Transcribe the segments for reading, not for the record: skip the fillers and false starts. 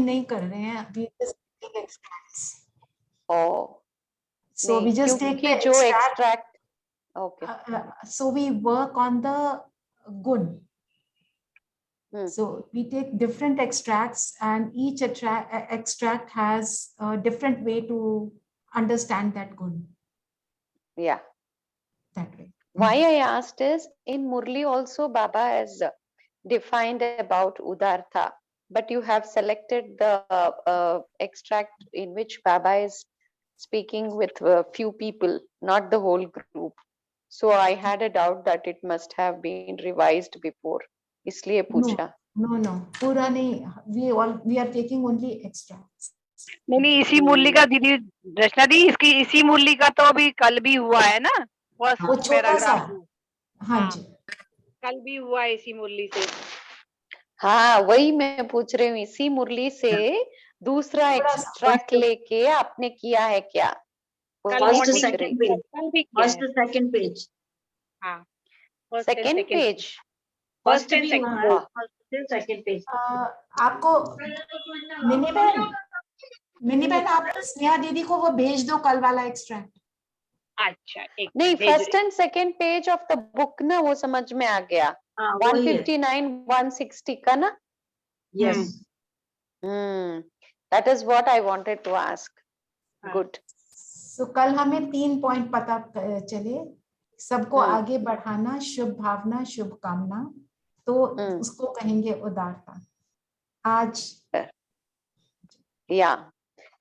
नहीं कर रहे हैं, we just taking extracts. Oh So नहीं, we just take क्योंकि the जो extract. Extract okay So we work on the gun. Hmm So we take different extracts, and each extract has a different way to understand that gun. या That way. why I asked is in Murli also Baba has defined about Udartha, but you have selected the extract in which Baba is speaking with few people, not the whole group. So I had a doubt that it must have been revised before. इसलिए पूछा. No. पूरा नहीं. We are taking only extracts. नहीं इसी मूल्य का दीदी रचना दी, इसकी इसी मूल्य का तो अभी कल भी हुआ है ना, वो फर्स्ट छोटा सा. पैराग्राफ. हाँ जी. कल भी हुआ है इसी मूल्य से. हाँ वही मैं पूछ रही हूँ, इसी मुरली से दूसरा थोड़ा सा. एक्सट्रैक्ट लेके आपने किया है क्या? कल वही morning पूछ रही second page. कल भी किया First है. to second page. हाँ first and second second. Page. First and भी second. हुआ है, first से second page. आपको मिनी बहन आप तो स्नेहा दीदी को वो भेज दो कल वाला एक्सट्रैक्ट. अच्छा एक नहीं, भेज first and second page of the book ना, वो समझ में आ गया. हाँ वही है. 159 160 का ना. Yes. That is what I wanted to ask. Good. So कल हमें 3 पॉइंट पता चले. सबको आगे बढ़ाना, शुभ भावना, शुभ कामना, तो उसको कहेंगे उदारता. आज या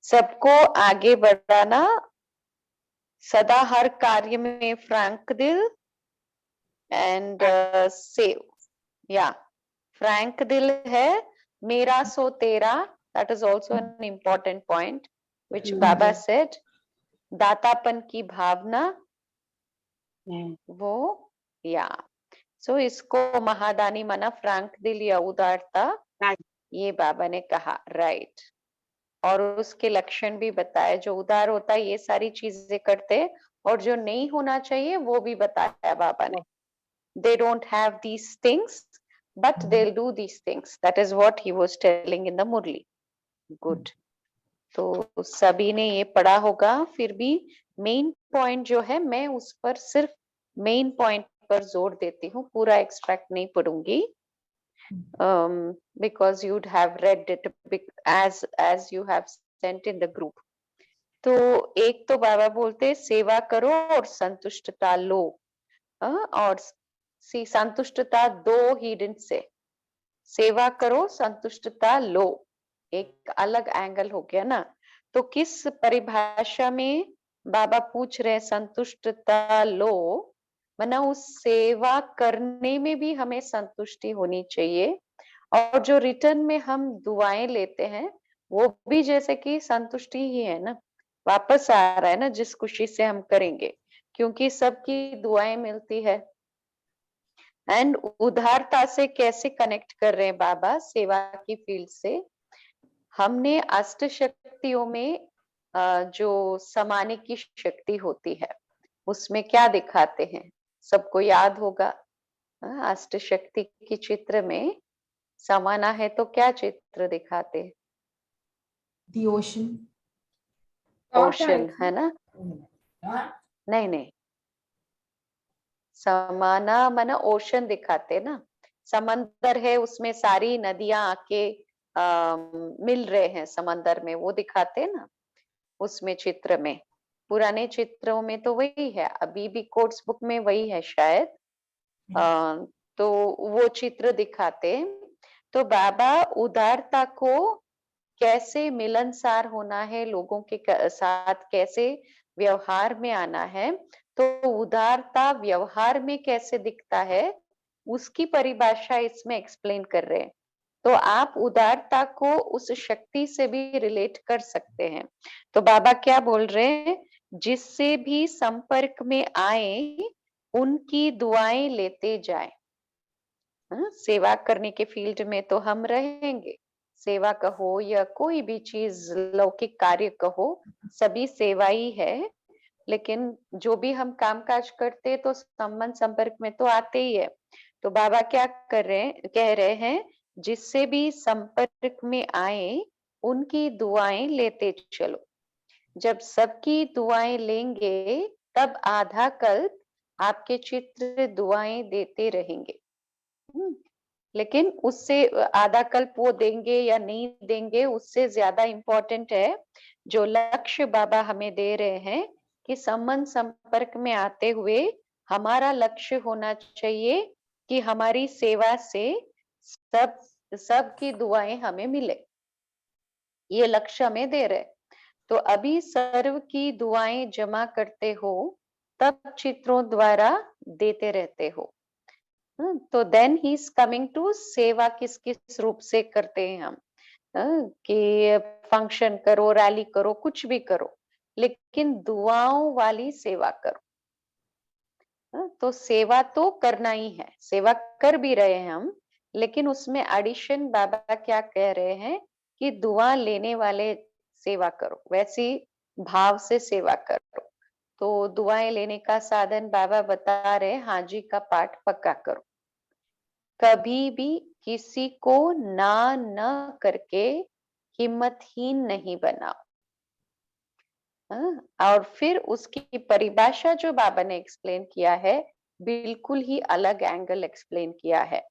सबको आगे बढ़ाना, सदा हर कार्य में फ्रैंक दिल एंड सेव. या फ्रैंक दिल है, मेरा सो तेरा. That is also an important point which Baba said. दातापन की भावना, वो या सो इसको महादानी मना फ्रैंक दिल या उदारता, ये बाबा ने कहा. राइट. और उसके लक्षण भी बताए. जो उदार होता है ये सारी चीजें करते, और जो नहीं होना चाहिए वो भी बताया बाबा ने. They don't have these things, but they'll do these things. That is what he was telling in the Murli. Good. तो सभी ने ये पढ़ा होगा. फिर भी मेन पॉइंट जो है, मैं उस पर सिर्फ मेन पॉइंट पर जोर देती हूँ. पूरा एक्सट्रैक्ट नहीं पढ़ूंगी. Because you'd have read it as you have sent in the group. तो एक तो बाबा बोलते सेवा करो और संतुष्टता लो. और संतुष्टता दो ही डिडंट से. सेवा करो, संतुष्टता लो, एक अलग एंगल हो गया ना. तो किस परिभाषा में बाबा पूछ रहे संतुष्टता लो, मना उस सेवा करने में भी हमें संतुष्टि होनी चाहिए. और जो रिटर्न में हम दुआएं लेते हैं वो भी जैसे कि संतुष्टि ही है ना, वापस आ रहा है ना जिस खुशी से हम करेंगे, क्योंकि सबकी दुआएं मिलती है. एंड उदारता से कैसे कनेक्ट कर रहे हैं बाबा सेवा की फील्ड से. हमने अष्ट शक्तियों में जो समाने की शक्ति होती है उसमें क्या दिखाते हैं, सबको याद होगा. अष्ट शक्ति की चित्र में समाना है तो क्या चित्र दिखाते हैं? the ocean. ओशन है ना. नहीं समाना माना ओशन दिखाते ना. समंदर है, उसमें सारी नदियां आके मिल रहे हैं समंदर में, वो दिखाते ना उसमें चित्र में. पुराने चित्रों में तो वही है, अभी भी कोट्स बुक में वही है शायद. तो वो चित्र दिखाते. तो बाबा उदारता को कैसे मिलनसार होना है, लोगों के साथ कैसे व्यवहार में आना है, तो उदारता व्यवहार में कैसे दिखता है उसकी परिभाषा इसमें एक्सप्लेन कर रहे हैं. तो आप उदारता को उस शक्ति से भी रिलेट कर सकते हैं. तो बाबा क्या बोल रहे हैं, जिससे भी संपर्क में आए उनकी दुआएं लेते जाए. सेवा करने के फील्ड में तो हम रहेंगे, सेवा कहो या कोई भी चीज लौकिक कार्य कहो, सभी सेवा ही है. लेकिन जो भी हम कामकाज करते तो संबंध संपर्क में तो आते ही है. तो बाबा क्या कह रहे हैं, जिससे भी संपर्क में आए उनकी दुआएं लेते चलो। जब सबकी दुआएं लेंगे तब आधा कल्प आपके चित्र दुआएं देते रहेंगे। लेकिन उससे आधा कल्प वो देंगे या नहीं देंगे, उससे ज्यादा इम्पोर्टेंट है जो लक्ष्य बाबा हमें दे रहे हैं कि संबंध संपर्क में आते हुए हमारा लक्ष्य होना चाहिए कि हमारी सेवा से सबकी दुआएं हमें मिले। ये लक्ष्य हमें दे रहे। तो अभी सर्व की दुआएं जमा करते हो, तब चित्रों द्वारा देते रहते हो। तो then he is coming to सेवा किस किस रूप से करते हैं हम, कि फंक्शन करो, रैली करो, कुछ भी करो, लेकिन दुआओं वाली सेवा करो। तो सेवा तो करना ही है, सेवा कर भी रहे हैं हम, लेकिन उसमें एडिशन बाबा क्या कह रहे हैं कि दुआ लेने वाले सेवा करो, वैसी भाव से सेवा करो। तो दुआएं लेने का साधन बाबा बता रहे, हाजी का पाठ पक्का करो, कभी भी किसी को ना न करके हिम्मतहीन नहीं बनाओ। और फिर उसकी परिभाषा जो बाबा ने एक्सप्लेन किया है, बिल्कुल ही अलग एंगल एक्सप्लेन किया है।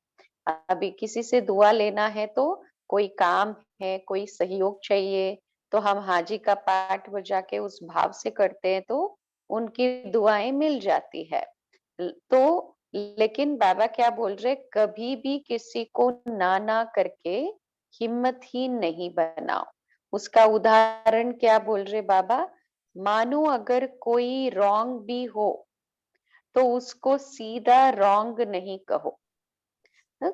अभी किसी से दुआ लेना है तो कोई काम है, कोई सहयोग चाहिए, तो हम हाजी का पाठ बजा के उस भाव से करते हैं तो उनकी दुआएं मिल जाती है। तो लेकिन बाबा क्या बोल रहे, कभी भी किसी को ना करके हिम्मतहीन नहीं बनाओ। उसका उदाहरण क्या बोल रहे बाबा, मानो अगर कोई रॉन्ग भी हो तो उसको सीधा रॉन्ग नहीं कहो।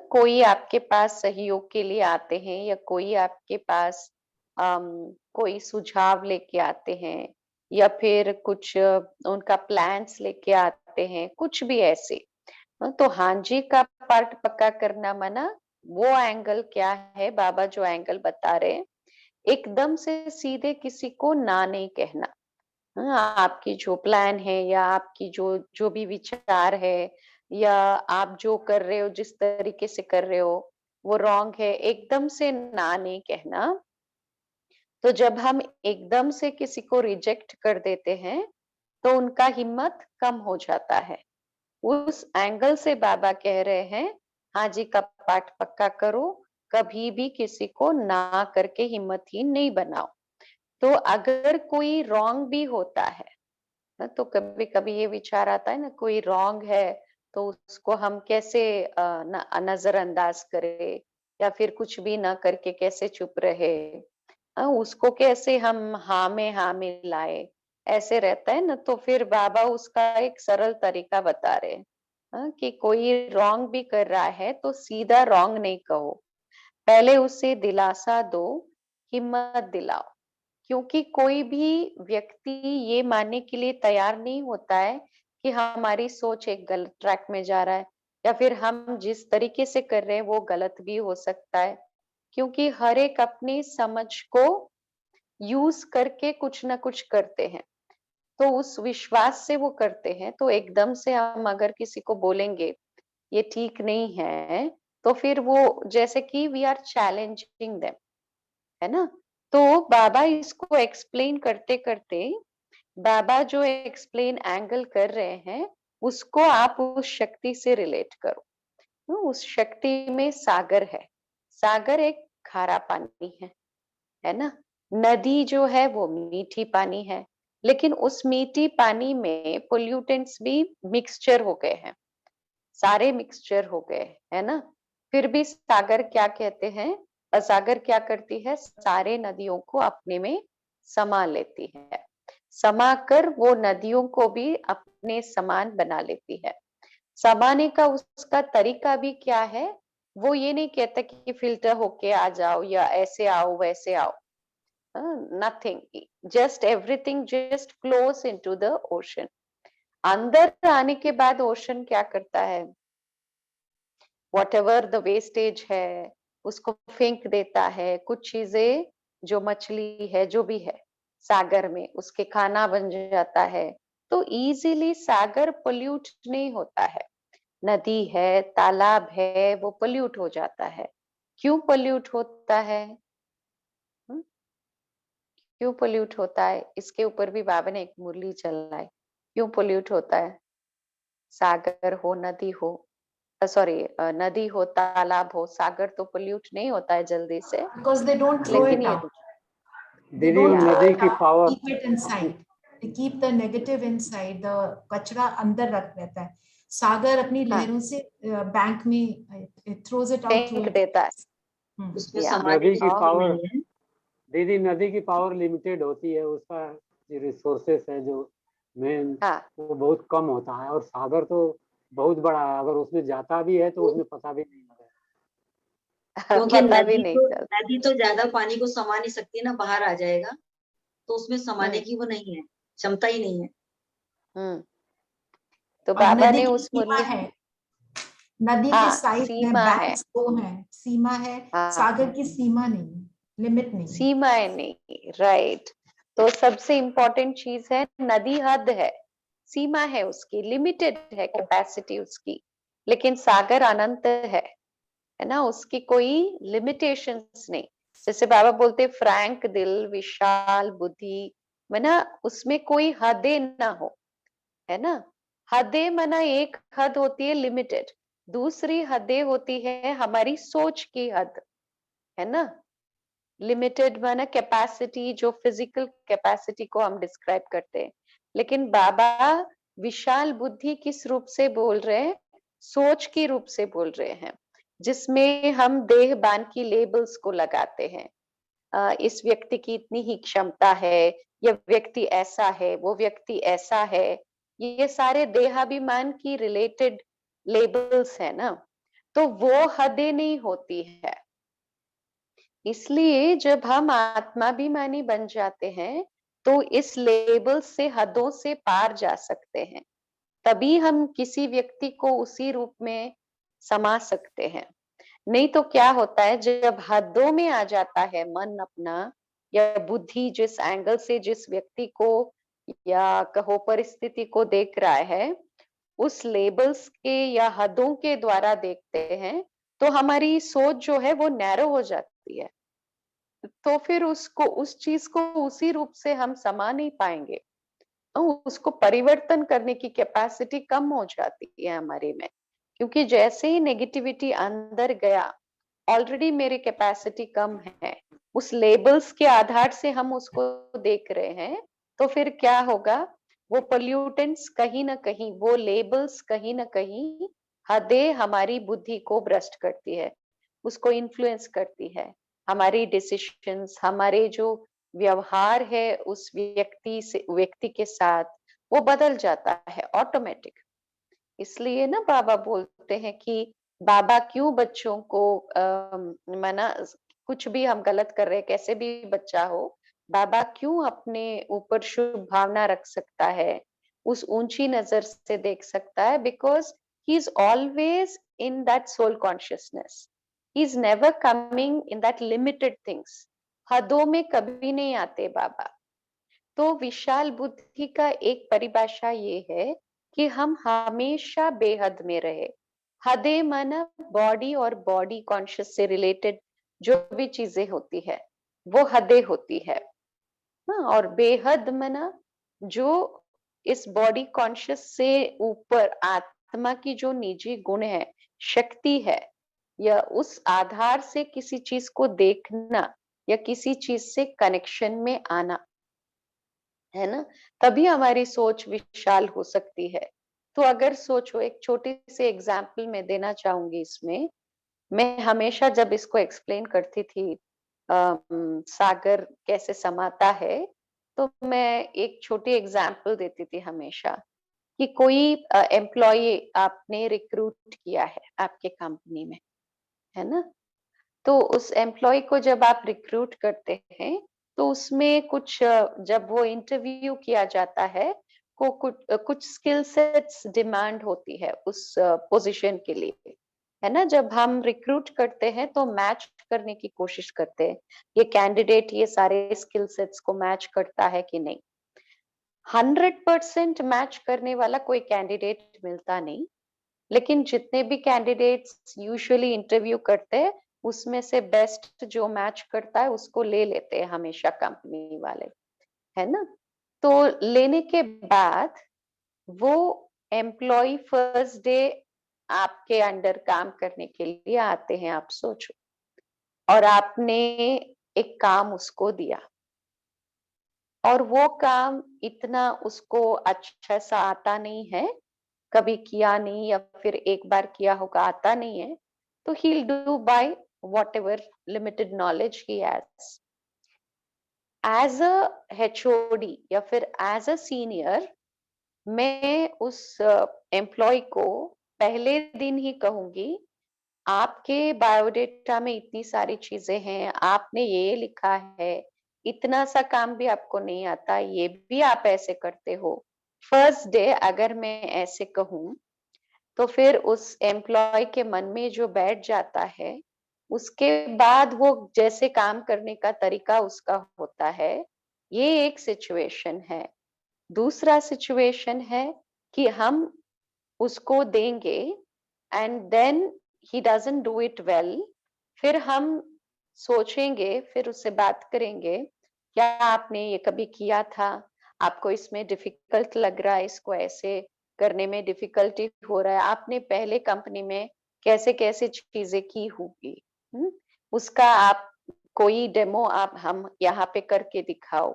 कोई आपके पास सहयोग के लिए आते हैं या कोई आपके पास कोई सुझाव लेके आते हैं या फिर कुछ उनका प्लान्स लेके आते हैं, कुछ भी ऐसे, तो हाँ जी का पार्ट पक्का करना मना। वो एंगल क्या है, बाबा जो एंगल बता रहे हैं, एकदम से सीधे किसी को ना नहीं कहना। आपकी जो प्लान है या आपकी जो जो भी विचार है या आप जो कर रहे हो, जिस तरीके से कर रहे हो वो रॉन्ग है, एकदम से ना नहीं कहना। तो जब हम एकदम से किसी को रिजेक्ट कर देते हैं तो उनका हिम्मत कम हो जाता है। उस एंगल से बाबा कह रहे हैं, हाँ जी का पाठ पक्का करो, कभी भी किसी को ना करके हिम्मतहीन नहीं बनाओ। तो अगर कोई रॉन्ग भी होता है ना, तो कभी कभी ये विचार आता है ना, कोई रॉन्ग है तो उसको हम कैसे नजरअंदाज करें या फिर कुछ भी ना करके कैसे चुप रहे, उसको कैसे हम हाँ में लाए, ऐसे रहता है ना। तो फिर बाबा उसका एक सरल तरीका बता रहे हैं, कि कोई रॉन्ग भी कर रहा है तो सीधा रॉन्ग नहीं कहो, पहले उसे दिलासा दो, हिम्मत दिलाओ। क्योंकि कोई भी व्यक्ति ये मानने के लिए तैयार नहीं होता है कि हमारी सोच एक गलत ट्रैक में जा रहा है या फिर हम जिस तरीके से कर रहे हैं वो गलत भी हो सकता है, क्योंकि हर एक अपनी समझ को यूज करके कुछ ना कुछ करते हैं। तो उस विश्वास से वो करते हैं, तो एकदम से हम अगर किसी को बोलेंगे ये ठीक नहीं है, तो फिर वो जैसे कि वी आर चैलेंजिंग देम, है ना। तो बाबा इसको एक्सप्लेन करते करते, बाबा जो एक्सप्लेन एंगल कर रहे हैं उसको आप उस शक्ति से रिलेट करो। उस शक्ति में सागर है, सागर एक खारा पानी है ना। नदी जो है वो मीठी पानी है, लेकिन उस मीठी पानी में पोल्यूटेंट्स भी मिक्सचर हो गए हैं, सारे मिक्सचर हो गए, है ना। फिर भी सागर क्या कहते हैं, सागर क्या करती है, सारे नदियों को अपने में समा लेती है, समा कर वो नदियों को भी अपने समान बना लेती है। समाने का उसका तरीका भी क्या है, वो ये नहीं कहता कि फिल्टर होके आ जाओ या ऐसे आओ वैसे आओ, nothing, just everything just flows into the ocean. अंदर आने के बाद ओशन क्या करता है, व्हाटएवर द वेस्टेज है उसको फेंक देता है, कुछ चीजें जो मछली है जो भी है सागर में उसके खाना बन जाता है। तो इजीली सागर पोल्यूट नहीं होता है, नदी है तालाब है वो पोल्यूट हो जाता है। क्यों पोल्यूट होता है, क्यों पोल्यूट होता है? इसके ऊपर भी बाबा ने एक मुरली चलाई। क्यों पोल्यूट होता है? सागर हो, नदी हो, सॉरी नदी हो, तालाब हो, सागर तो पोल्यूट नहीं होता है जल्दी से, because they don't throw लेकिन it ये out. They दीदी don't वो throw नदी it की out, power, keep it inside. They keep the negative inside. The कचरा अंदर रख रहता है। सागर अपनी हाँ, लहरों से बैंक में it throws it out through फेंक it. देता है। उसमें या समाने नदी की की और शक्ति पावर, नहीं है। दीदी नदी की पावर लिमिटेड होती है, उसका जो रिसोर्सेस है जो मेन, हाँ, वो बहुत कम होता है। और सागर तो बहुत बड़ा है, अगर उसमें जाता भी है तो उसमें पता भी नहीं लगेगा। क्योंकि पता भी नहीं चलता। नदी तो ज्यादा पानी को समा नहीं सकती ना, बाहर आ जाएगा, तो उसमें समाने की वो नहीं है, क्षमता ही नहीं है। तो और बाबा नदी ने की उस सीमा मुरली, है, नदी के हाँ, साइड में सीमा है, बैंक्स दो हैं, सीमा है। हाँ, सागर की सीमा नहीं, लिमिट नहीं। सीमाएं नहीं, राइट। तो सबसे इम्पोर्टेंट चीज है, नदी हद है, सीमा है उसकी, लिमिटेड है कैपेसिटी उसकी, लेकिन सागर अनंत है ना, उसकी कोई लिमिटेशंस नहीं। जैसे बाबा बोलते फ्रैंक दिल, विशाल बुद्धि, मना उसमें कोई हदें ना हो, है ना। हदें मना एक हद होती है लिमिटेड, दूसरी हदें होती है हमारी सोच की हद, है ना। लिमिटेड माना कैपेसिटी, जो फिजिकल कैपेसिटी को हम डिस्क्राइब करते हैं, लेकिन बाबा विशाल बुद्धि किस रूप से बोल रहे हैं? सोच की रूप से बोल रहे हैं, जिसमें हम देहबान की लेबल्स को लगाते हैं। इस व्यक्ति की इतनी ही क्षमता है, यह व्यक्ति ऐसा है, वो व्यक्ति ऐसा है, ये सारे देहाभिमान की रिलेटेड लेबल्स है ना, तो वो हदें नहीं होती है। इसलिए जब हम आत्माभिमानी बन जाते हैं, तो इस लेबल से, हदों से पार जा सकते हैं, तभी हम किसी व्यक्ति को उसी रूप में समा सकते हैं। नहीं तो क्या होता है, जब हदों में आ जाता है मन अपना, या बुद्धि जिस एंगल से जिस व्यक्ति को या कहो परिस्थिति को देख रहा है, उस लेबल्स के या हदों के द्वारा देखते हैं, तो हमारी सोच जो है वो नैरो हो जाती है। तो फिर उसको, उस चीज को उसी रूप से हम समा नहीं पाएंगे, उसको परिवर्तन करने की कैपेसिटी कम हो जाती है हमारे में, क्योंकि जैसे ही नेगेटिविटी अंदर गया, ऑलरेडी मेरी कैपेसिटी कम है, उस लेबल्स के आधार से हम उसको देख रहे हैं, तो फिर क्या होगा, वो पोल्यूटेंट्स कहीं ना कहीं, वो लेबल्स कहीं ना कहीं हदें हमारी बुद्धि को भ्रष्ट करती है, उसको इन्फ्लुएंस करती है। हमारी डिसीजंस, हमारे जो व्यवहार है उस व्यक्ति के साथ, वो बदल जाता है ऑटोमेटिक। इसलिए ना बाबा बोलते हैं कि बाबा क्यों बच्चों को मना, कुछ भी हम गलत कर रहे हैं, कैसे भी बच्चा हो, बाबा क्यों अपने ऊपर शुभ भावना रख सकता है, उस ऊंची नजर से देख सकता है? Because he is always in that soul consciousness, he is never coming in that limited things. हदों में कभी नहीं आते बाबा। तो विशाल बुद्धि का एक परिभाषा ये है कि हम हमेशा बेहद में रहे। हदें माना बॉडी और बॉडी कॉन्शियस से रिलेटेड जो भी चीजें होती है, वो हदें होती है। और बेहद माना जो इस बॉडी कॉन्शियस से ऊपर आत्मा की जो निजी गुण है, शक्ति है, या उस आधार से किसी चीज को देखना या किसी चीज से कनेक्शन में आना, है ना, तभी हमारी सोच विशाल हो सकती है। तो अगर सोचो, एक छोटी सी एग्जाम्पल मैं देना चाहूंगी इसमें। मैं हमेशा जब इसको एक्सप्लेन करती थी सागर कैसे समाता है, तो मैं एक छोटी एग्जाम्पल देती थी हमेशा, कि कोई एम्प्लॉय आपने रिक्रूट किया है आपके कंपनी में, है ना। तो उस एम्प्लॉय को जब आप रिक्रूट करते हैं, तो उसमें कुछ जब वो इंटरव्यू किया जाता है, को कुछ स्किल सेट्स डिमांड होती है उस पोजीशन के लिए, है ना। जब हम रिक्रूट करते हैं तो मैच करने की कोशिश करते हैं, ये कैंडिडेट ये सारे स्किल सेट्स को मैच करता है कि नहीं। 100% मैच करने वाला कोई कैंडिडेट मिलता नहीं, लेकिन जितने भी कैंडिडेट्स यूजुअली इंटरव्यू करते हैं, उसमें से बेस्ट जो मैच करता है उसको ले लेते हैं हमेशा कंपनी वाले, है ना। तो लेने के बाद वो एम्प्लॉय फर्स्ट डे आपके अंडर काम करने के लिए आते हैं, आप सोचो, और आपने एक काम उसको दिया और वो काम इतना उसको अच्छा सा आता नहीं है, कभी किया नहीं या फिर एक बार किया होगा, आता नहीं है, तो he'll do by whatever limited knowledge he has. As a HOD या फिर as a senior, मैं उस एम्प्लॉय को पहले दिन ही कहूंगी, आपके बायोडेटा में इतनी सारी चीजें हैं, आपने ये लिखा है, इतना सा काम भी आपको नहीं आता, ये भी आप ऐसे करते हो। फर्स्ट डे अगर मैं ऐसे कहूँ तो फिर उस एम्प्लॉय के मन में जो बैठ जाता है, उसके बाद वो जैसे काम करने का तरीका उसका होता है, ये एक सिचुएशन है। दूसरा सिचुएशन है कि हम उसको देंगे and then he doesn't do it well, फिर हम सोचेंगे, फिर उससे बात करेंगे, क्या आपने ये कभी किया था, आपको इसमें डिफिकल्ट लग रहा है, इसको ऐसे करने में डिफिकल्टी हो रहा है, आपने पहले कंपनी में कैसे कैसे चीजें की होगी, उसका आप कोई डेमो आप हम यहाँ पे करके दिखाओ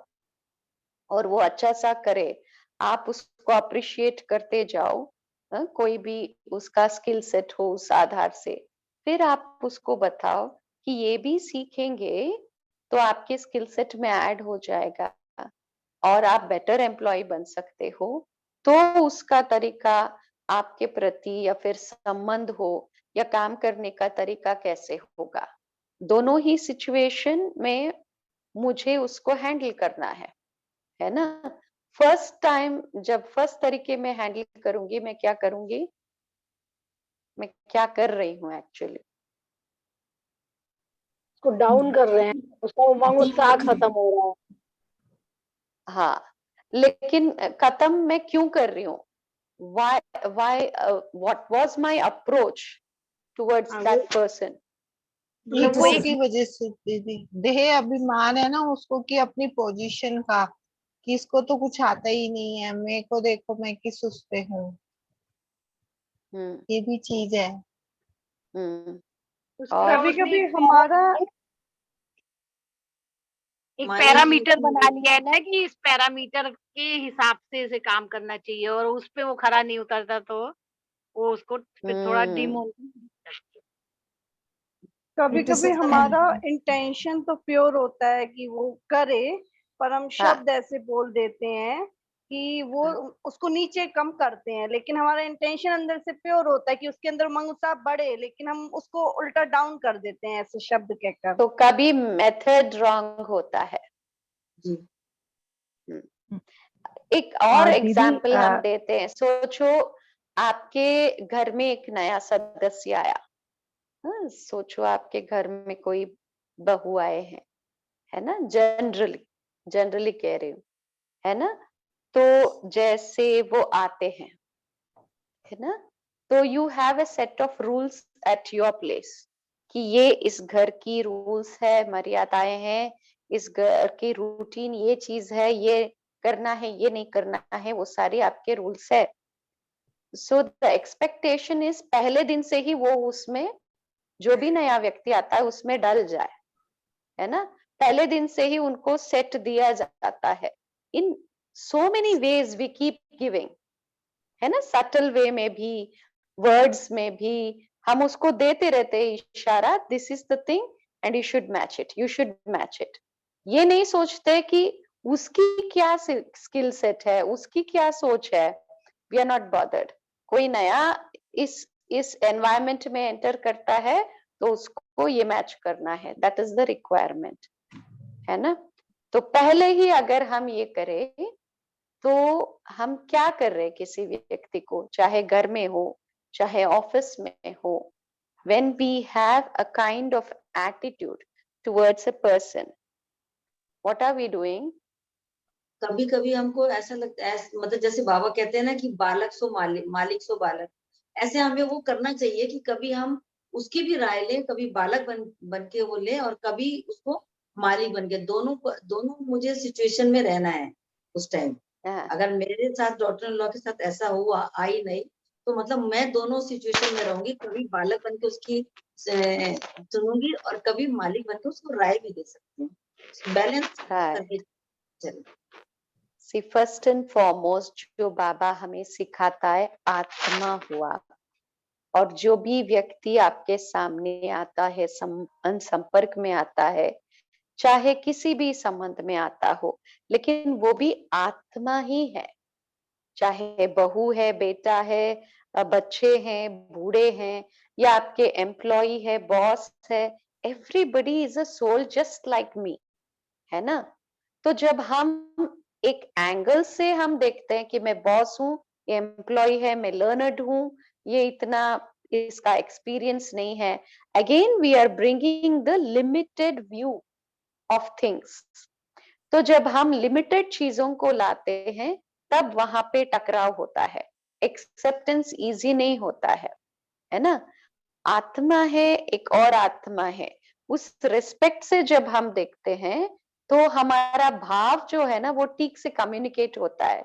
और वो अच्छा सा करे, आप उसको अप्रिशिएट करते जाओ, कोई भी उसका स्किल सेट हो उस आधार से, फिर आप उसको बताओ कि ये भी सीखेंगे तो आपके स्किल सेट में ऐड हो जाएगा और आप बेटर एम्प्लॉय बन सकते हो। तो उसका तरीका आपके प्रति या फिर संबंध हो या काम करने का तरीका कैसे होगा, दोनों ही सिचुएशन में मुझे उसको हैंडल करना है ना। फर्स्ट टाइम जब फर्स्ट तरीके में हैंडल करूंगी, मैं क्या करूंगी, मैं क्या कर रही हूँ एक्चुअली, उसको डाउन कर रहे हैं, उसका उमंग उत्साह खत्म हो रहा है। हाँ, लेकिन खत्म मैं क्यों कर रही हूँ, why what was my approach towards that person? Ego की वजह से दीदी, देह अभिमान है ना उसको कि अपनी पोजीशन का, कि इसको तो कुछ आता ही नहीं है, मेरे को देखो मैं किस उस पे हूँ, ये भी चीज है। कभी कभी हमारा एक पैरामीटर बना लिया है ना कि इस पैरामीटर के हिसाब से इसे काम करना चाहिए और उस पे वो खरा नहीं उतरता तो वो उसको फिर थोड़ा डिमोटिवेट। कभी कभी हमारा इंटेंशन तो प्योर होता है कि वो करे, पर हम शब्द ऐसे बोल देते हैं कि वो उसको नीचे कम करते हैं, लेकिन हमारा इंटेंशन अंदर से प्योर होता है कि उसके अंदर उमंग उत्साह बढ़े, लेकिन हम उसको उल्टा डाउन कर देते हैं ऐसे शब्द कहकर। तो कभी मेथड रॉन्ग होता है। एक और एग्जाम्पल हम देते हैं, सोचो आपके घर में एक नया सदस्य आया, सोचो आपके घर में कोई बहू आए हैं, है ना, जनरली कह रही हूँ, है ना। तो जैसे वो आते हैं, है ना, तो you have a set of rules at your place कि ये इस घर की रूल्स है, मर्यादाएं हैं, इस घर की रूटीन ये चीज है, ये करना है, ये नहीं करना है, वो सारी आपके रूल्स है। सो द एक्सपेक्टेशन इज पहले दिन से ही वो उसमें जो भी नया व्यक्ति आता है उसमें डल जाए, है ना, पहले दिन से ही उनको सेट दिया जाता है। In so many ways we keep giving, है ना, सटल वे में भी, वर्ड्स में भी हम उसको देते रहते हैं इशारा, this is the thing and you should match it, you should match it. ये नहीं सोचते कि उसकी क्या स्किल सेट है, उसकी क्या सोच है, वी आर नॉट बॉदर्ड। कोई नया इस एनवायरमेंट में एंटर करता है तो उसको ये मैच करना है, दैट इज द रिक्वायरमेंट, है ना। तो पहले ही अगर हम ये करें तो हम क्या कर रहे हैं किसी व्यक्ति को, चाहे घर में हो चाहे ऑफिस में हो, when we have a kind of attitude towards a person, what are we doing? कभी कभी हमको ऐसा लगता है, मतलब जैसे बाबा कहते हैं ना कि बालक सो मालिक, मालिक सो बालक, ऐसे हमें वो करना चाहिए कि कभी हम उसकी भी राय ले, कभी बालक बन के वो ले और कभी उसको मालिक बन के, दोनों मुझे सिचुएशन में रहना है उस टाइम। हाँ, अगर मेरे साथ डॉटर इन लॉ के साथ ऐसा हुआ आई नहीं, तो मतलब मैं दोनों सिचुएशन में रहूंगी, कभी बालक बन के उसकी सुनूंगी और कभी मालिक बन के उसको राय भी दे सकती हूँ, बैलेंस हाँ। करके चले। सी फर्स्ट एंड फॉरमोस्ट जो बाबा हमें सिखाता है आत्मा हुआ, और जो भी व्यक्ति आपके सामने आता है, संपर्क में आता है, चाहे किसी भी संबंध में आता हो, लेकिन वो भी आत्मा ही है। चाहे बहू है, बेटा है, बच्चे हैं, बूढ़े हैं, या आपके एम्प्लॉय है, बॉस है, everybody is a soul just like me, है ना? तो जब हम एक एंगल से हम देखते हैं कि मैं बॉस हूँ, ये एम्प्लॉय है, मैं लर्नर्ड हूँ, ये इतना इसका एक्सपीरियंस नहीं है, again we are bringing the limited view of things. तो जब हम लिमिटेड चीजों को लाते हैं, तब वहां पे टकराव होता है, एक्सेप्टेंस इजी नहीं होता है ना? आत्मा है, एक और आत्मा है, उस रिस्पेक्ट से जब हम देखते हैं, तो हमारा भाव जो है ना वो ठीक से कम्युनिकेट होता है।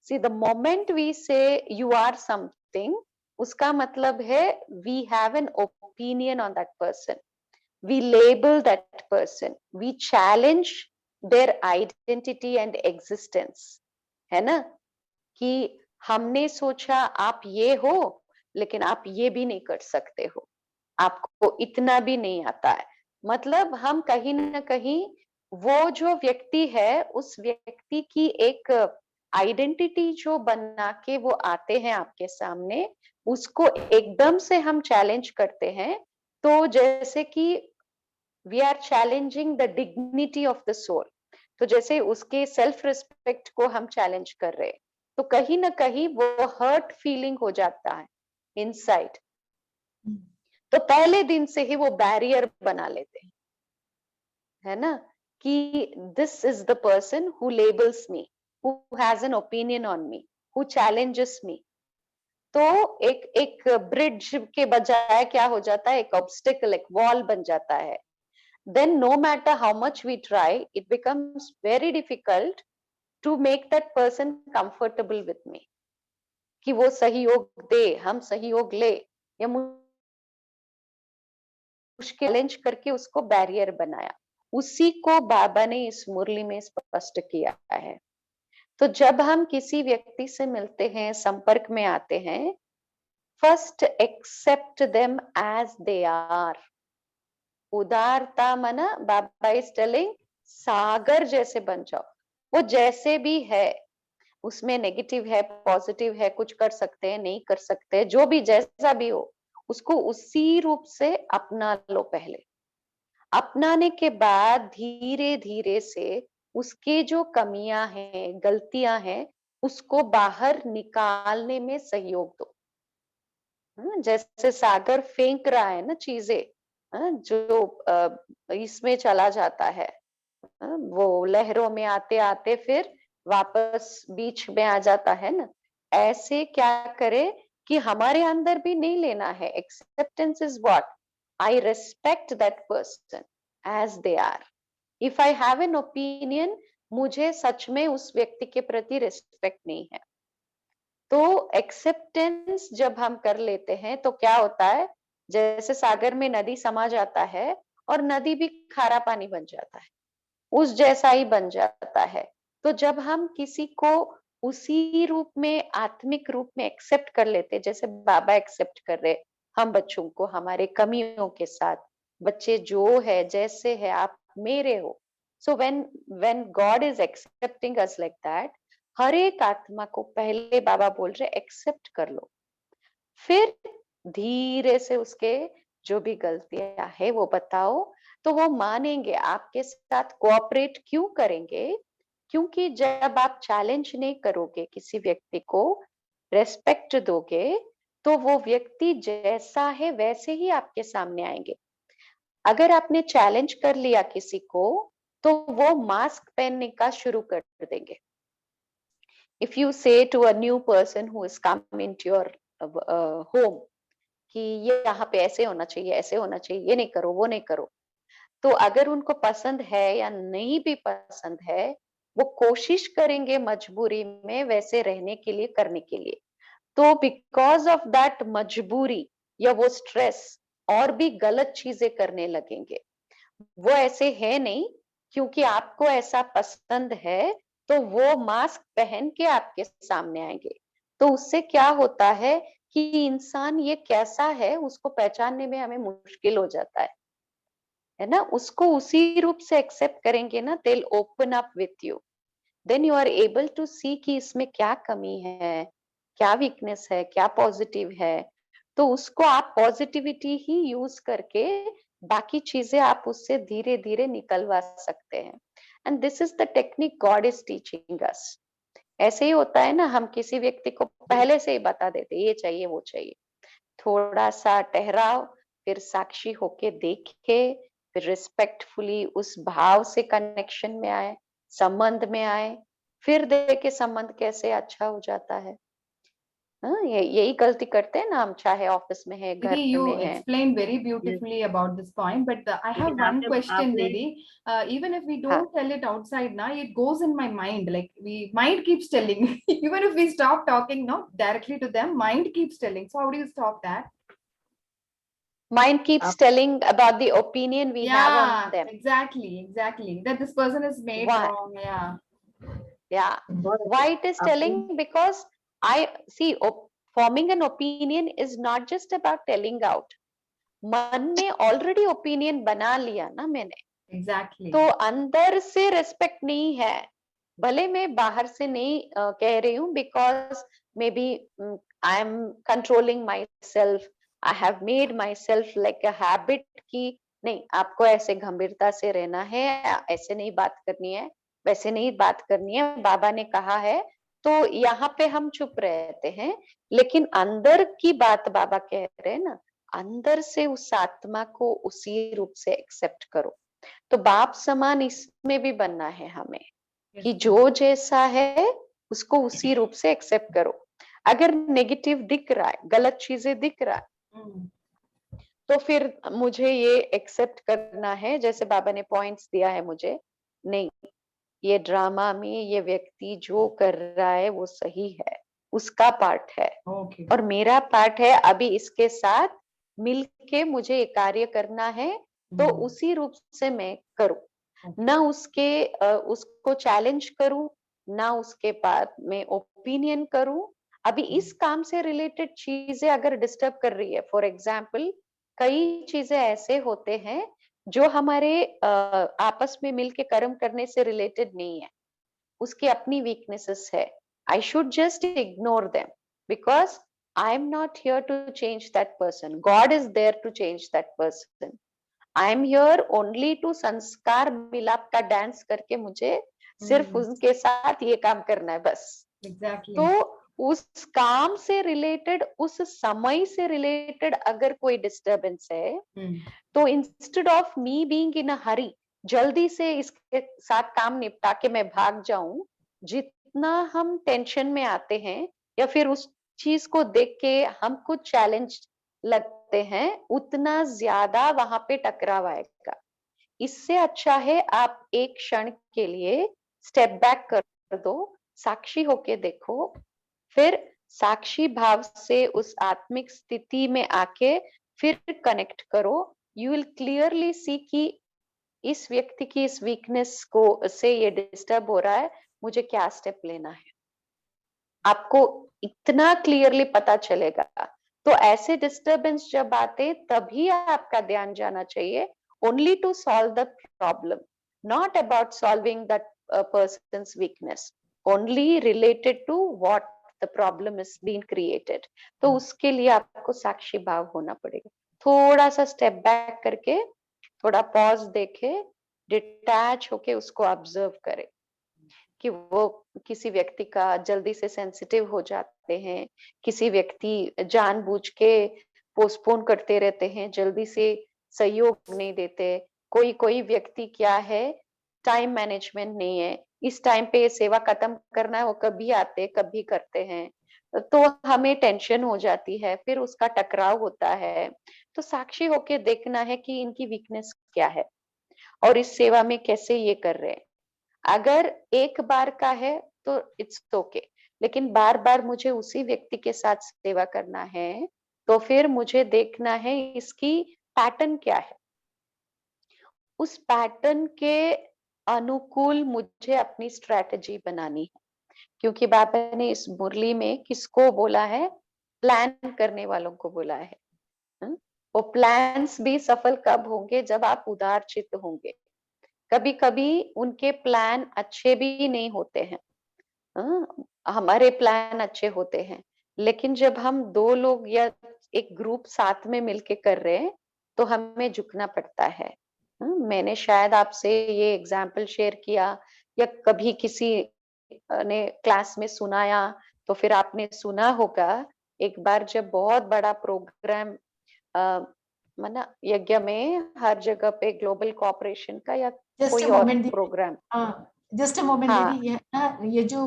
See the moment we say you are something, उसका मतलब है we have an opinion on that person, we label that person, we challenge their identity and existence, है ना? कि हमने सोचा आप ये हो, लेकिन आप ये भी नहीं कर सकते हो, आपको इतना भी नहीं आता है। मतलब हम कहीं ना कहीं वो जो व्यक्ति है, उस व्यक्ति की एक आइडेंटिटी जो बना के वो आते हैं आपके सामने, उसको एकदम से हम चैलेंज करते हैं। तो जैसे कि we are challenging the dignity of the soul, तो जैसे उसके सेल्फ रिस्पेक्ट को हम चैलेंज कर रहे हैं, तो कहीं ना कहीं वो हर्ट फीलिंग हो जाता है इनसाइड। तो पहले दिन से ही वो बैरियर बना लेते हैं, है ना? कि this is the person who labels me, who has an opinion on me, who challenges me. तो एक एक ब्रिज के बजाय क्या हो जाता है, एक ऑब्स्टिकल, एक वॉल बन जाता है। Then no matter how much we try, it becomes very difficult to make that person comfortable with me, कि वो सहयोग दे, हम सहयोग ले, या मुश्किल चैलेंज करके उसको बैरियर बनाया। उसी को बाबा ने इस मुरली में स्पष्ट किया है। तो जब हम किसी व्यक्ति से मिलते हैं, संपर्क में आते हैं, first accept them as they are. उदारता मना, बाबा इज टेलिंग, सागर जैसे बन जाओ, वो जैसे भी है, उसमें नेगेटिव है, पॉजिटिव है, कुछ कर सकते हैं, नहीं कर सकते, जो भी जैसा भी हो, उसको उसी रूप से अपना लो। पहले अपनाने के बाद धीरे धीरे से उसके जो कमियां हैं, गलतियां हैं, उसको बाहर निकालने में सहयोग दो। जैसे सागर फेंक रहा है ना चीजें, जो इसमें चला जाता है, वो लहरों में आते आते फिर वापस बीच में आ जाता है ना, ऐसे क्या करे कि हमारे अंदर भी नहीं लेना है। Acceptance is what, I respect that person as they are. If I have an opinion, मुझे सच में उस व्यक्ति के प्रति रिस्पेक्ट नहीं है। तो एक्सेप्टेंस जब हम कर लेते हैं तो क्या होता है, जैसे सागर में नदी समा जाता है और नदी भी खारा पानी बन जाता है, उस जैसा ही बन जाता है। तो जब हम किसी को उसी रूप में, आत्मिक रूप में एक्सेप्ट कर लेते, जैसे बाबा एक्सेप्ट कर रहे हम बच्चों को हमारे कमियों के साथ, बच्चे जो है जैसे है, आप मेरे हो। So when God is accepting us like that, हर एक आत्मा को पहले बाबा बोल रहे एक्सेप्ट कर लो, फिर धीरे से उसके जो भी गलतियां है वो बताओ, तो वो मानेंगे, आपके साथ कोऑपरेट क्यों करेंगे? क्योंकि जब आप चैलेंज नहीं करोगे, किसी व्यक्ति को रेस्पेक्ट दोगे, तो वो व्यक्ति जैसा है वैसे ही आपके सामने आएंगे। अगर आपने चैलेंज कर लिया किसी को, तो वो मास्क पहनने का शुरू कर देंगे। If you say to a new person who is come into your home कि ये यहाँ पे ऐसे होना चाहिए, ऐसे होना चाहिए, ये नहीं करो, वो नहीं करो। तो अगर उनको पसंद है या नहीं भी पसंद है, वो कोशिश करेंगे मजबूरी में वैसे रहने के लिए, करने के लिए। तो बिकॉज ऑफ दैट मजबूरी या वो स्ट्रेस और भी गलत चीजें करने लगेंगे। वो ऐसे है नहीं, क्योंकि आपको ऐसा पसंद है तो वो मास्क पहन के आपके सामने आएंगे। तो उससे क्या होता है कि इंसान ये कैसा है उसको पहचानने में हमें मुश्किल हो जाता है ना। उसको उसी रूप से एक्सेप्ट करेंगे ना, they will open up with you, then you are able to see कि इसमें क्या कमी है, क्या वीकनेस है, क्या पॉजिटिव है। तो उसको आप पॉजिटिविटी ही यूज करके बाकी चीजें आप उससे धीरे धीरे निकलवा सकते हैं। And this is the technique God is teaching us. ऐसे ही होता है ना, हम किसी व्यक्ति को पहले से ही बता देते ये चाहिए वो चाहिए, थोड़ा सा ठहराव, फिर साक्षी होके देखे, फिर रिस्पेक्टफुली उस भाव से कनेक्शन में आए, संबंध में आए, फिर देखे संबंध कैसे अच्छा हो जाता है। हाँ, यही गलती करते हैं ना हम, चाहे ऑफिस में है, Didi, घर you में है। explained very beautifully about this point, but I have लेकिन one आपने question, आपने Didi. Even if we हाँ, don't tell it outside now, it goes in my mind. Like mind keeps telling. Even if we stop talking, no, directly to them, mind keeps telling. So how do you stop that? mind keeps आप telling about the opinion we have on Yeah, them. exactly. That this person is made Why? wrong. Yeah. Yeah. बहुत Why it is आपने telling? Because I see forming an opinion is not just about telling out. मन में already opinion बना लिया ना मैंने, Exactली। तो अंदर से रेस्पेक्ट नहीं है। भले मैं बाहर से नहीं कह रही हूँ, because maybe I am controlling myself, I have made myself like a habit कि नहीं, आपको ऐसे गंभीरता से रहना है, ऐसे नहीं बात करनी है, वैसे नहीं बात करनी है, बाबा ने कहा है। तो यहाँ पे हम चुप रहते हैं, लेकिन अंदर की बात बाबा कह रहे हैं ना, अंदर से उस आत्मा को उसी रूप से एक्सेप्ट करो। तो बाप समान इसमें भी बनना है हमें, कि जो जैसा है उसको उसी रूप से एक्सेप्ट करो। अगर नेगेटिव दिख रहा है, गलत चीजें दिख रहा है, तो फिर मुझे ये एक्सेप्ट करना है, जैसे बाबा ने पॉइंट्स दिया है मुझे, नहीं, ये ड्रामा में ये व्यक्ति जो कर रहा है वो सही है, उसका पार्ट है, Okay. और मेरा पार्ट है अभी इसके साथ मिलके मुझे ये कार्य करना है। तो उसी रूप से मैं करूं, ना उसको चैलेंज करूं, ना उसके बाद में ओपिनियन करूं। अभी इस काम से रिलेटेड चीजें अगर डिस्टर्ब कर रही है, फॉर एग्जाम्पल कई चीजें ऐसे होते हैं जो हमारे आपस में मिलके कर्म करने से रिलेटेड नहीं है, उसकी अपनी वीकनेसेस है। I should just ignore them, because I am not here to change that person. God is there to change that person. I am here only to संस्कार मिलाप का डांस करके मुझे सिर्फ उनके साथ ये काम करना है बस। Exactly. तो उस काम से रिलेटेड, उस समय से रिलेटेड अगर कोई डिस्टरबेंस है, तो instead of me being in a hurry, जल्दी से इसके साथ काम निपटा के मैं भाग जाऊं, जितना हम टेंशन में आते हैं या फिर उस चीज को देख के हम कुछ चैलेंज लगते हैं, उतना ज्यादा वहां पे टकराव आएगा। इससे अच्छा है आप एक क्षण के लिए स्टेप बैक कर दो, साक्षी होके देखो, फिर साक्षी भाव से उस आत्मिक स्थिति में आके फिर कनेक्ट करो। यू विल क्लियरली सी कि इस व्यक्ति की इस वीकनेस को से ये डिस्टर्ब हो रहा है, मुझे क्या स्टेप लेना है, आपको इतना क्लियरली पता चलेगा। तो ऐसे डिस्टरबेंस जब आते तभी आपका ध्यान जाना चाहिए, only to solve the problem, not about solving that person's weakness, only related to what the problem is being created. तो उसके लिए आपको साक्षी भाव होना पड़ेगा। थोड़ा सा स्टेप बैक करके, थोड़ा पॉज देके, डिटैच होके उसको ऑब्जर्व करे कि वो किसी व्यक्ति का जल्दी से सेंसिटिव हो जाते हैं, किसी व्यक्ति जानबूझ के पोस्टपोन करते रहते हैं, जल्दी से सहयोग नहीं देते। कोई कोई व्यक्ति क्या है, टाइम मैनेजमेंट नहीं है, इस टाइम पे सेवा खत्म करना है, वो कभी आते कभी करते हैं। तो हमें टेंशन हो जाती है, फिर उसका टकराव होता है। तो साक्षी होके देखना है कि इनकी वीकनेस क्या है और इस सेवा में कैसे ये कर रहे हैं। अगर एक बार का है तो इट्स ओके, लेकिन बार बार मुझे उसी व्यक्ति के साथ सेवा करना है, तो फिर मुझे देखना है इसकी पैटर्न क्या है। उस पैटर्न के अनुकूल मुझे अपनी स्ट्रेटजी बनानी है, क्योंकि बाबा ने इस मुरली में किसको बोला है? प्लान करने वालों को बोला है। वो प्लान्स भी सफल कब होंगे? जब आप उदार चित्त होंगे। कभी कभी उनके प्लान अच्छे भी नहीं होते हैं, हमारे प्लान अच्छे होते हैं, लेकिन जब हम दो लोग या एक ग्रुप साथ में मिलके कर रहे हैं तो हमें झुकना पड़ता है। मैंने शायद आपसे ये एग्जाम्पल शेयर किया या कभी किसी ने क्लास में सुनाया, तो फिर आपने सुना होगा एक बार जब बहुत बड़ा प्रोग्राम माना यज्ञ में हर जगह पे ग्लोबल कॉपरेशन का या जस्ट कोई अ और मोमेंट दीदी, प्रोग्राम। जस्ट अ मोमेंट हाँ दीदी, ये जो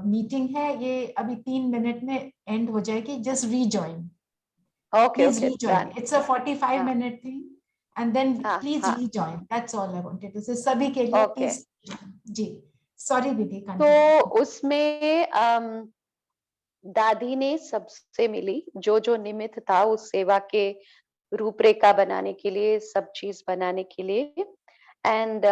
मीटिंग है ये अभी 3 मिनट में एंड हो जाएगी, just rejoin, okay please okay rejoin, done. it's a 45-minute thing and then हाँ please हाँ rejoin, that's all I wanted to say, सभी के लिए ओके। please जी, sorry दीदी, तो continue। उसमें दादी ने सबसे मिली, जो जो निमित्त था उस सेवा के रूपरेखा बनाने के लिए, सब चीज बनाने के लिए। एंड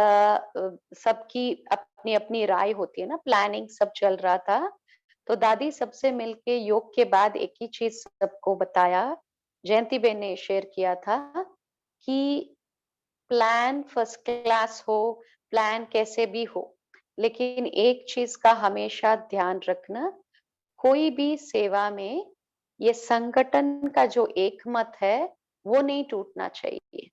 सबकी अपनी अपनी राय होती है ना, प्लानिंग सब चल रहा था। तो दादी सबसे मिलके योग के बाद एक ही चीज सबको बताया, जयंती बेन ने शेयर किया था कि प्लान फर्स्ट क्लास हो, प्लान कैसे भी हो, लेकिन एक चीज का हमेशा ध्यान रखना, कोई भी सेवा में ये संगठन का जो एकमत है वो नहीं टूटना चाहिए।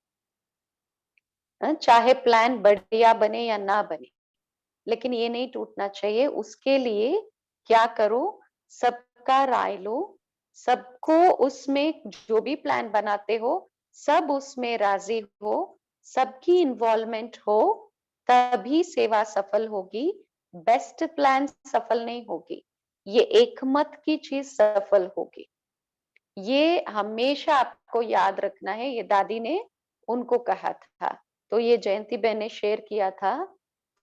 चाहे प्लान बढ़िया बने या ना बने, लेकिन ये नहीं टूटना चाहिए। उसके लिए क्या करो, सबका राय लो, सबको उसमें जो भी प्लान बनाते हो सब उसमें राजी हो, सबकी इन्वॉल्वमेंट हो, तभी सेवा सफल होगी। बेस्ट प्लान सफल नहीं होगी, ये एकमत की चीज सफल होगी। ये हमेशा आपको याद रखना है, ये दादी ने उनको कहा था, तो ये जयंती बहन ने शेयर किया था।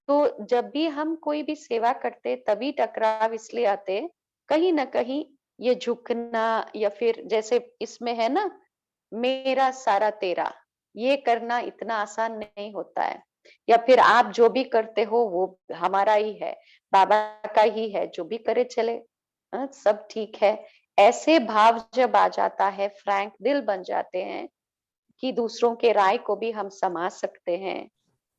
तो जब भी हम कोई भी सेवा करते तभी टकराव इसलिए आते, कहीं ना कहीं ये झुकना, या फिर जैसे इसमें है ना, मेरा सारा तेरा, ये करना इतना आसान नहीं होता है। या फिर आप जो भी करते हो वो हमारा ही है, बाबा का ही है, जो भी करे चले, सब ठीक है। ऐसे भाव जब आ जाता है, फ्रैंक दिल बन जाते हैं कि दूसरों के राय को भी हम समझ सकते हैं,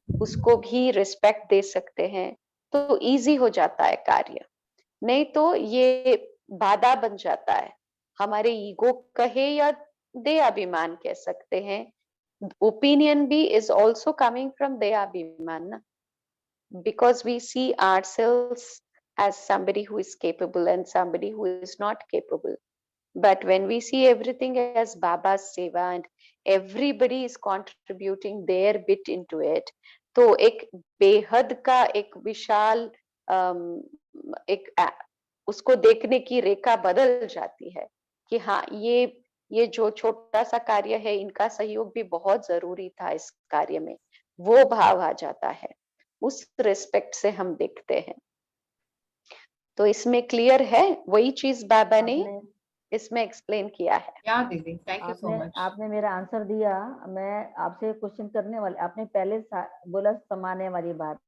उसको भी रिस्पेक्ट दे सकते हैं, तो इजी हो जाता है कार्य। नहीं तो ये बाधा बन जाता है, हमारे ईगो कहे या दे अभिमान कह सकते हैं। ओपिनियन भी इज ऑल्सो कमिंग फ्रॉम दे अभिमान ना, because we see ourselves as somebody who is capable and somebody who is not capable. But when we see everything as Baba's seva and everybody is contributing their bit into it, तो एक बेहद का एक विशाल उसको देखने की रेखा बदल जाती है कि हाँ, ये जो छोटा सा कार्य है, इनका सहयोग भी बहुत जरूरी था इस कार्य में, वो भाव आ जाता है। उस रिस्पेक्ट से हम देखते हैं। तो इसमें क्लियर है, वही चीज बाबा ने इसमें एक्सप्लेन किया है। या दीदी, थैंक यू सो मच। आपने मेरा आंसर दिया। मैं आपसे क्वेश्चन करने वाले, आपने पहले बोला समाने वाली बात,